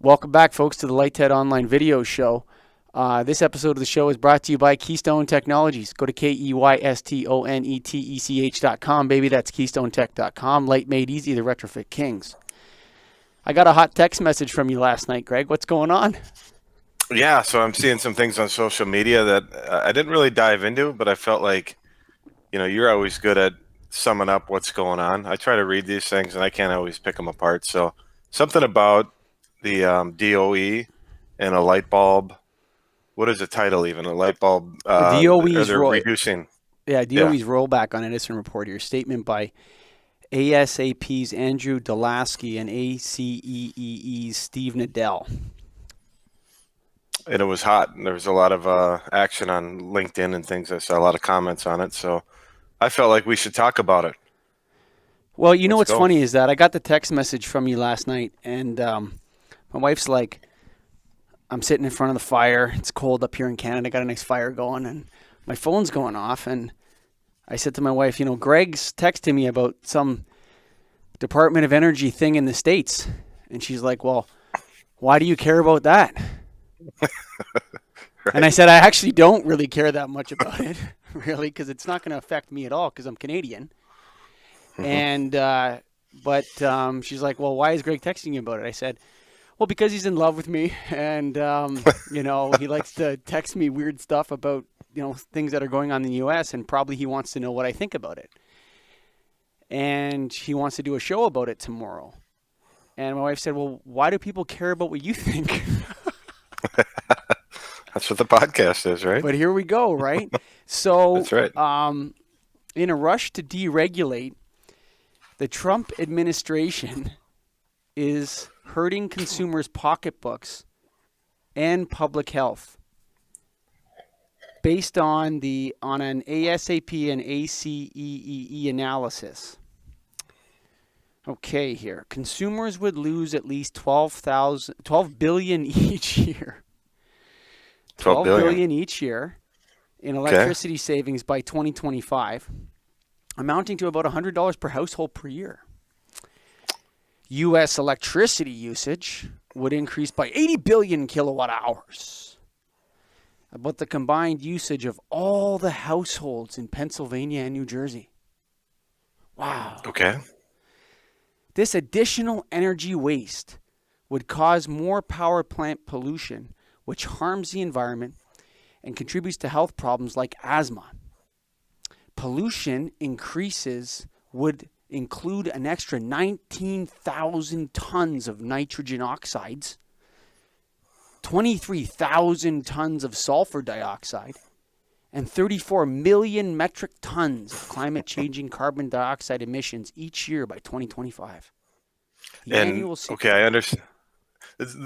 Welcome back, folks, to the Lighthead Online Video Show. This episode of the show is brought to you by Keystone Technologies. Go to KEYSTONETECH.com, baby. That's KeystoneTech.com. Light made easy, the retrofit kings. I got a hot text message from you last night, Greg. What's going on? Yeah, so I'm seeing some things on social media that I didn't really dive into, but I felt like, you're always good at summing up what's going on. I try to read these things, and I can't always pick them apart. So something about the DOE and a light bulb. What is the title even? A light bulb. DOE's reducing. Yeah, DOE's rollback on Edison report here. Statement by ASAP's Andrew Delaski and ACEE's Steve Nadell. And it was hot. And there was a lot of action on LinkedIn and things. I saw a lot of comments on it. So I felt like we should talk about it. Well, what's funny is that I got the text message from you last night, and my wife's like, I'm sitting in front of the fire. It's cold up here in Canada. Got a nice fire going, and my phone's going off. And I said to my wife, Greg's texting me about some Department of Energy thing in the States. And she's like, well, why do you care about that? Right. And I said, I actually don't really care that much about it, really, because it's not going to affect me at all because I'm Canadian. Mm-hmm. And but she's like, well, why is Greg texting you about it? I said, well, because he's in love with me, and he likes to text me weird stuff about things that are going on in the U.S., and probably he wants to know what I think about it. And he wants to do a show about it tomorrow. And my wife said, well, why do people care about what you think? That's what the podcast is, right? But here we go, right? So that's right. In a rush to deregulate, the Trump administration is hurting consumers' pocketbooks and public health based on an ASAP and ACEEE analysis. Okay, here. Consumers would lose at least $12 billion each year. $12 billion each year in electricity savings by 2025, amounting to about $100 per household per year. U.S. electricity usage would increase by 80 billion kilowatt hours. About the combined usage of all the households in Pennsylvania and New Jersey. Wow. Okay. This additional energy waste would cause more power plant pollution, which harms the environment and contributes to health problems like asthma. Pollution increases would include an extra 19,000 tons of nitrogen oxides, 23,000 tons of sulfur dioxide, and 34 million metric tons of climate-changing carbon dioxide emissions each year by 2025. Okay, I understand.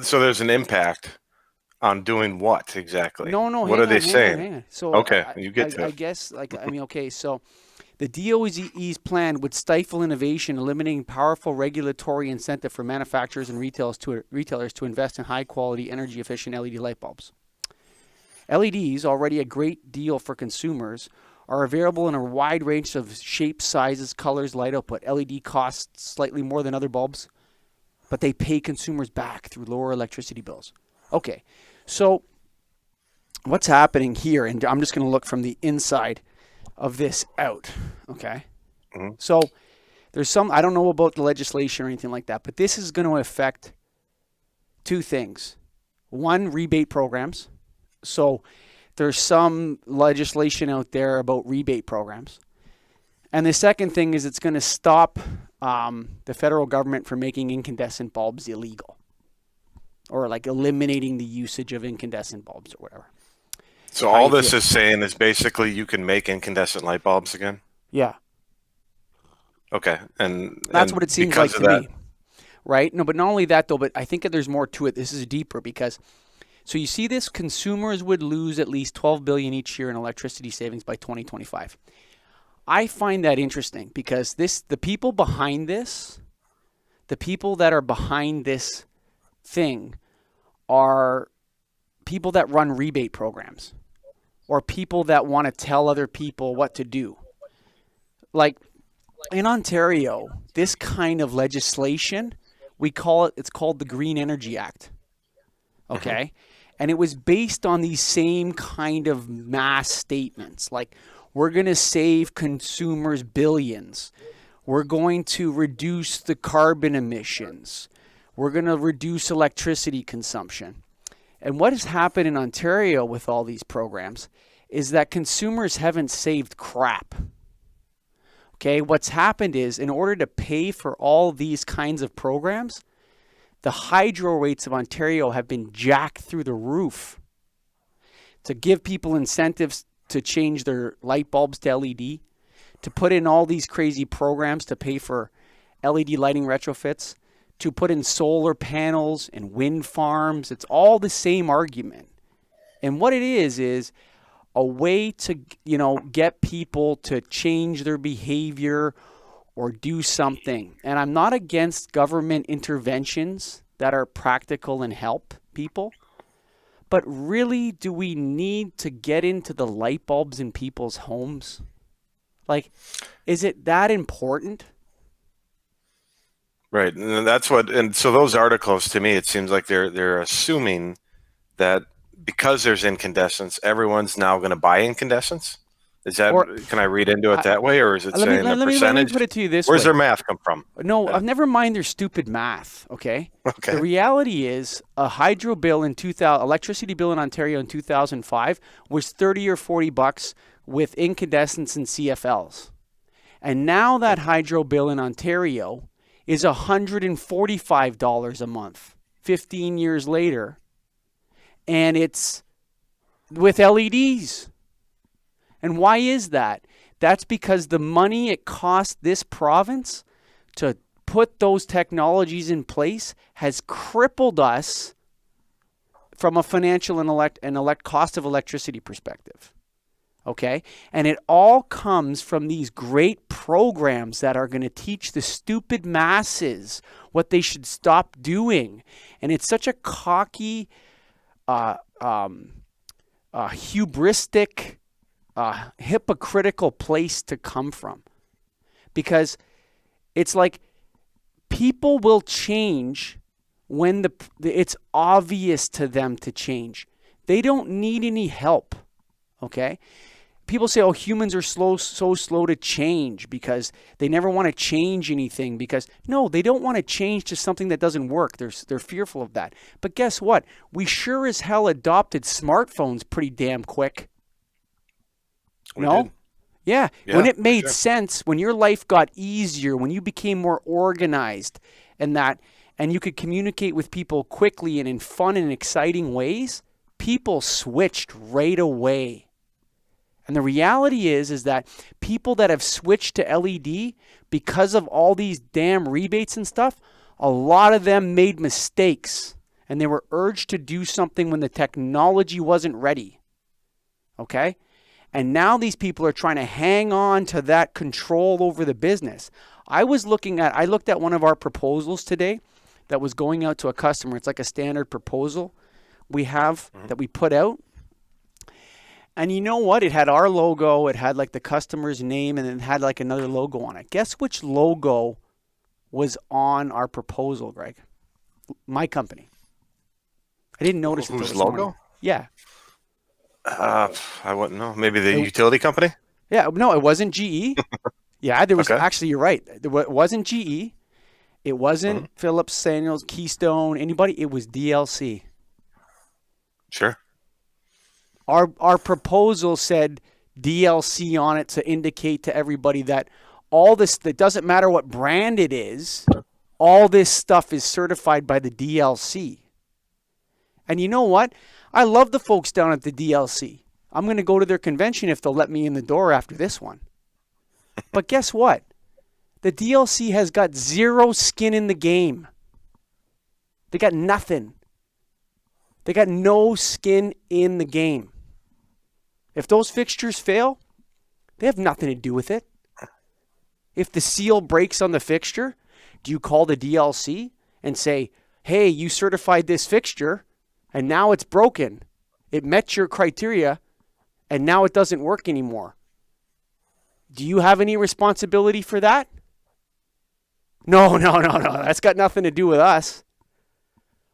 So there's an impact on doing what exactly? No. What are they saying? Hang on. So okay, you get to it. I guess, so the DOE's plan would stifle innovation, eliminating powerful regulatory incentive for manufacturers and retailers to invest in high-quality, energy-efficient LED light bulbs. LEDs, already a great deal for consumers, are available in a wide range of shapes, sizes, colors, light output. LED costs slightly more than other bulbs, but they pay consumers back through lower electricity bills. Okay, so what's happening here, and I'm just going to look from the inside of this out, okay? Mm-hmm. So there's I don't know about the legislation or anything like that, but this is going to affect two things. One, rebate programs. So there's some legislation out there about rebate programs. And the second thing is it's going to stop the federal government from making incandescent bulbs illegal, or like eliminating the usage of incandescent bulbs or whatever. So all this is saying is basically you can make incandescent light bulbs again? Yeah. Okay. That's what it seems like to me. Right? No, but not only that, though, but I think that there's more to it. This is deeper because, so you see this, consumers would lose at least $12 billion each year in electricity savings by 2025. I find that interesting because the people behind this, the people that are behind this thing are people that run rebate programs or people that want to tell other people what to do. Like in Ontario, this kind of legislation, it's called the Green Energy Act. okay? And it was based on these same kind of mass statements, like we're going to save consumers billions. We're going to reduce the carbon emissions. We're going to reduce electricity consumption. And what has happened in Ontario with all these programs is that consumers haven't saved crap. Okay, what's happened is in order to pay for all these kinds of programs, the hydro rates of Ontario have been jacked through the roof to give people incentives to change their light bulbs to LED, to put in all these crazy programs to pay for LED lighting retrofits, to put in solar panels and wind farms. It's all the same argument. And what it is a way to, get people to change their behavior or do something. And I'm not against government interventions that are practical and help people. But really, do we need to get into the light bulbs in people's homes? Like, is it that important? Right, and that's what. And so those articles, to me, it seems like they're assuming that because there's incandescence, everyone's now going to buy incandescence. Is that? Can I read into it that way, or is it saying the percentage? Let me put it to you this way. Where's their math come from? No, I've never mind their stupid math. Okay. Okay. The reality is, a hydro bill in 2000, electricity bill in Ontario in 2005 was $30 or $40 with incandescents and CFLs, and now that hydro bill in Ontario is $145 a month, 15 years later, and it's with LEDs. And why is that? That's because the money it cost this province to put those technologies in place has crippled us from a financial and cost of electricity perspective. Okay? And it all comes from these great programs that are going to teach the stupid masses what they should stop doing. And it's such a cocky, hubristic, hypocritical place to come from. Because it's like people will change when it's obvious to them to change. They don't need any help. Okay? People say, oh, humans are so slow to change because they never want to change anything no, they don't want to change to something that doesn't work. They're fearful of that. But guess what? We sure as hell adopted smartphones pretty damn quick. We did. Yeah. When it made sense, when your life got easier, when you became more organized and you could communicate with people quickly and in fun and exciting ways, people switched right away. And the reality is that people that have switched to LED because of all these damn rebates and stuff, a lot of them made mistakes and they were urged to do something when the technology wasn't ready. Okay? And now these people are trying to hang on to that control over the business. I looked at one of our proposals today that was going out to a customer. It's like a standard proposal we have that we put out. And you know what? It had our logo, it had like the customer's name, and it had like another logo on it. Guess which logo was on our proposal, Greg? My company. I didn't notice Whose logo? Morning. Yeah. I wouldn't know. Maybe the utility company? Yeah, no, it wasn't GE. Yeah, there was actually, you're right. It wasn't GE. It wasn't Phillips, Samuels, Keystone, anybody. It was DLC. Sure. Our proposal said DLC on it to indicate to everybody that all this, it doesn't matter what brand it is, all this stuff is certified by the DLC. And you know what? I love the folks down at the DLC. I'm going to go to their convention if they'll let me in the door after this one. But guess what? The DLC has got zero skin in the game. They got nothing. They got no skin in the game. If those fixtures fail, they have nothing to do with it. If the seal breaks on the fixture, do you call the DLC and say, hey, you certified this fixture and now it's broken. It met your criteria and now it doesn't work anymore. Do you have any responsibility for that? No. That's got nothing to do with us.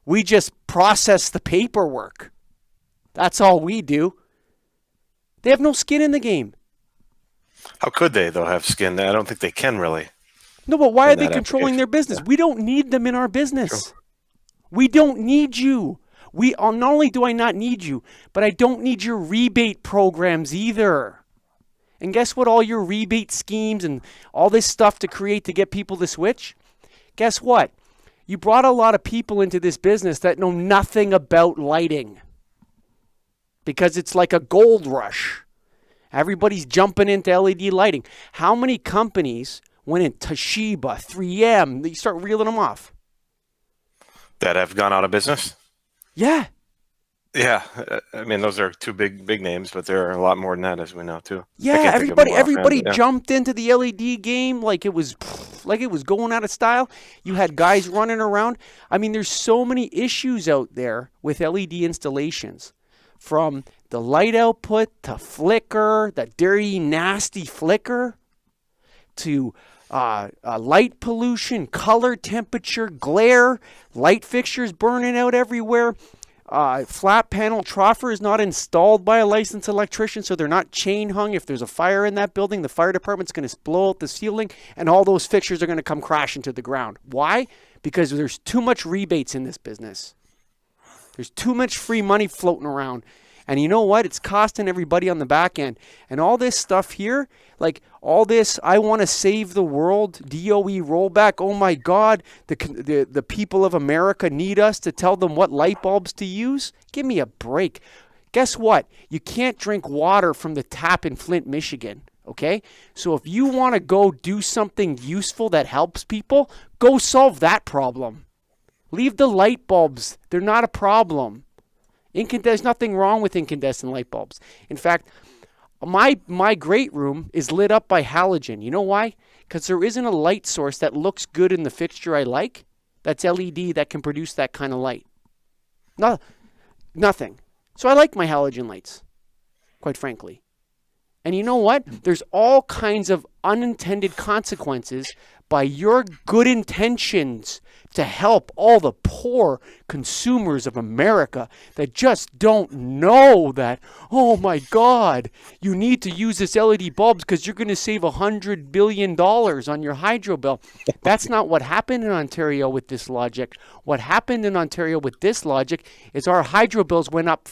We just process the paperwork. That's all we do. They have no skin in the game. How could they, though, have skin? I don't think they can really. No, but why are In they that controlling their business? We don't need them in our business. True. We don't need you. Not only do I not need you, but I don't need your rebate programs either. And guess what? All your rebate schemes and all this stuff to get people to switch. Guess what? You brought a lot of people into this business that know nothing about lighting. Because it's like a gold rush. Everybody's jumping into LED lighting. How many companies went in? Toshiba, 3M, you start reeling them off. That have gone out of business? Yeah. Yeah. I mean, those are two big names, but there are a lot more than that, as we know, too. Yeah, everybody jumped into the LED game like it was going out of style. You had guys running around. I mean, there's so many issues out there with LED installations. From the light output to flicker, that dirty, nasty flicker, to light pollution, color, temperature, glare, light fixtures burning out everywhere. Flat panel troffer is not installed by a licensed electrician, so they're not chain hung. If there's a fire in that building, the fire department's going to blow out the ceiling, and all those fixtures are going to come crashing to the ground. Why? Because there's too much rebates in this business. There's too much free money floating around. And you know what? It's costing everybody on the back end. And all this stuff here, like all this, I want to save the world, DOE rollback. Oh my God, the people of America need us to tell them what light bulbs to use. Give me a break. Guess what? You can't drink water from the tap in Flint, Michigan. Okay? So if you want to go do something useful that helps people, go solve that problem. Leave the light bulbs. They're not a problem. There's nothing wrong with incandescent light bulbs. In fact, my great room is lit up by halogen. You know why? Because there isn't a light source that looks good in the fixture I like that's LED that can produce that kind of light. No, nothing. So I like my halogen lights, quite frankly. And you know what? There's all kinds of unintended consequences by your good intentions to help all the poor consumers of America that just don't know that, oh my God, you need to use this LED bulbs because you're going to save $100 billion on your hydro bill. That's not what happened in Ontario with this logic. What happened in Ontario with this logic is our hydro bills went up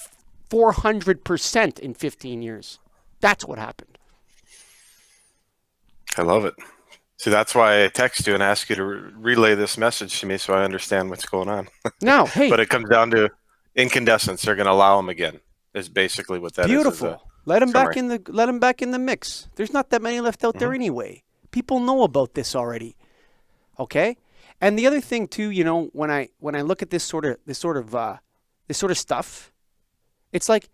400% in 15 years. That's what happened. I love it. See, that's why I text you and ask you to relay this message to me so I understand what's going on. Now, hey. But it comes down to incandescents. They're going to allow them again. Is basically what that is. Beautiful. Let them back in the mix. There's not that many left out there anyway. People know about this already. Okay? And the other thing too, you know, when I look at this sort of stuff, it's like,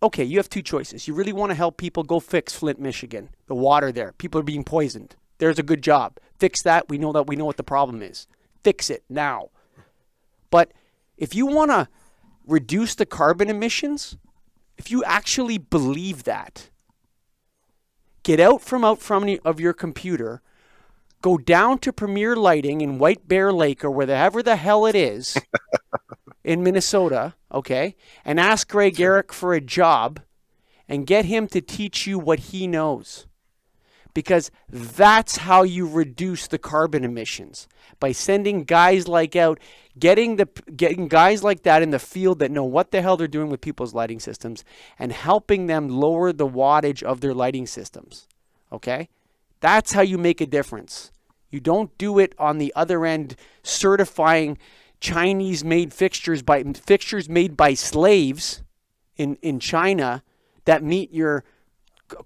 okay, you have two choices. You really want to help people, go fix Flint, Michigan. The water there. People are being poisoned. There's a good job. Fix that. We know what the problem is. Fix it now. But if you want to reduce the carbon emissions, if you actually believe that, get out from of your computer, go down to Premier Lighting in White Bear Lake or wherever the hell it is in Minnesota, okay, and ask Greg Garrick for a job and get him to teach you what he knows. Because that's how you reduce the carbon emissions, by sending guys like getting guys like that in the field that know what the hell they're doing with people's lighting systems and helping them lower the wattage of their lighting systems. Okay? That's how you make a difference. You don't do it on the other end certifying Chinese-made fixtures made by slaves in China that meet your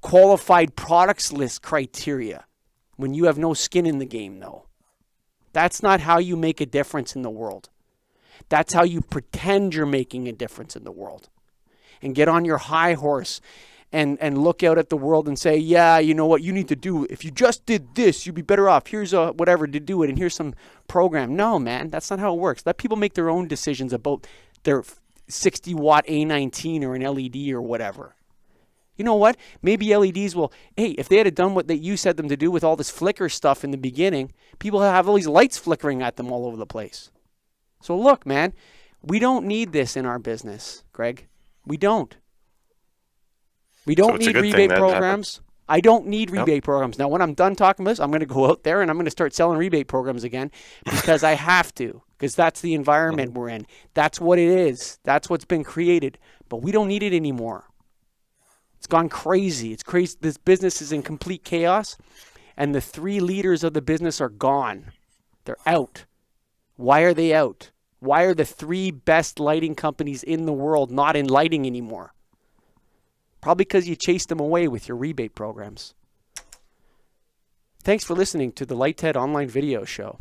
qualified products list criteria when you have no skin in the game, though. That's not how you make a difference in the world. That's how you pretend you're making a difference in the world and get on your high horse and look out at the world and say, yeah, you know what you need to do. If you just did this, you'd be better off. Here's whatever to do it, and here's some program. No, man, that's not how it works. Let people make their own decisions about their 60-watt A19 or an LED or whatever. You know what? Maybe LEDs will, hey, if they had done what you said them to do with all this flicker stuff in the beginning, people have all these lights flickering at them all over the place. So look, man, we don't need this in our business, Greg. We don't. We don't it's a need good thing rebate that programs. I don't need Yep. rebate programs. Now, when I'm done talking about this, I'm going to go out there and I'm going to start selling rebate programs again because I have to, because that's the environment we're in. That's what it is. That's what's been created. But we don't need it anymore. It's gone crazy. It's crazy. This business is in complete chaos, and the 3 leaders of the business are gone. They're out. Why are they out? Why are the 3 best lighting companies in the world not in lighting anymore? Probably because you chased them away with your rebate programs. Thanks for listening to the Lighthead Online Video Show.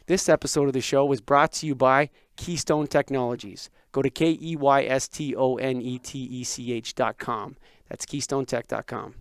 This episode of the show was brought to you by Keystone Technologies. Go to KEYSTONETECH.com. That's KeystoneTech.com.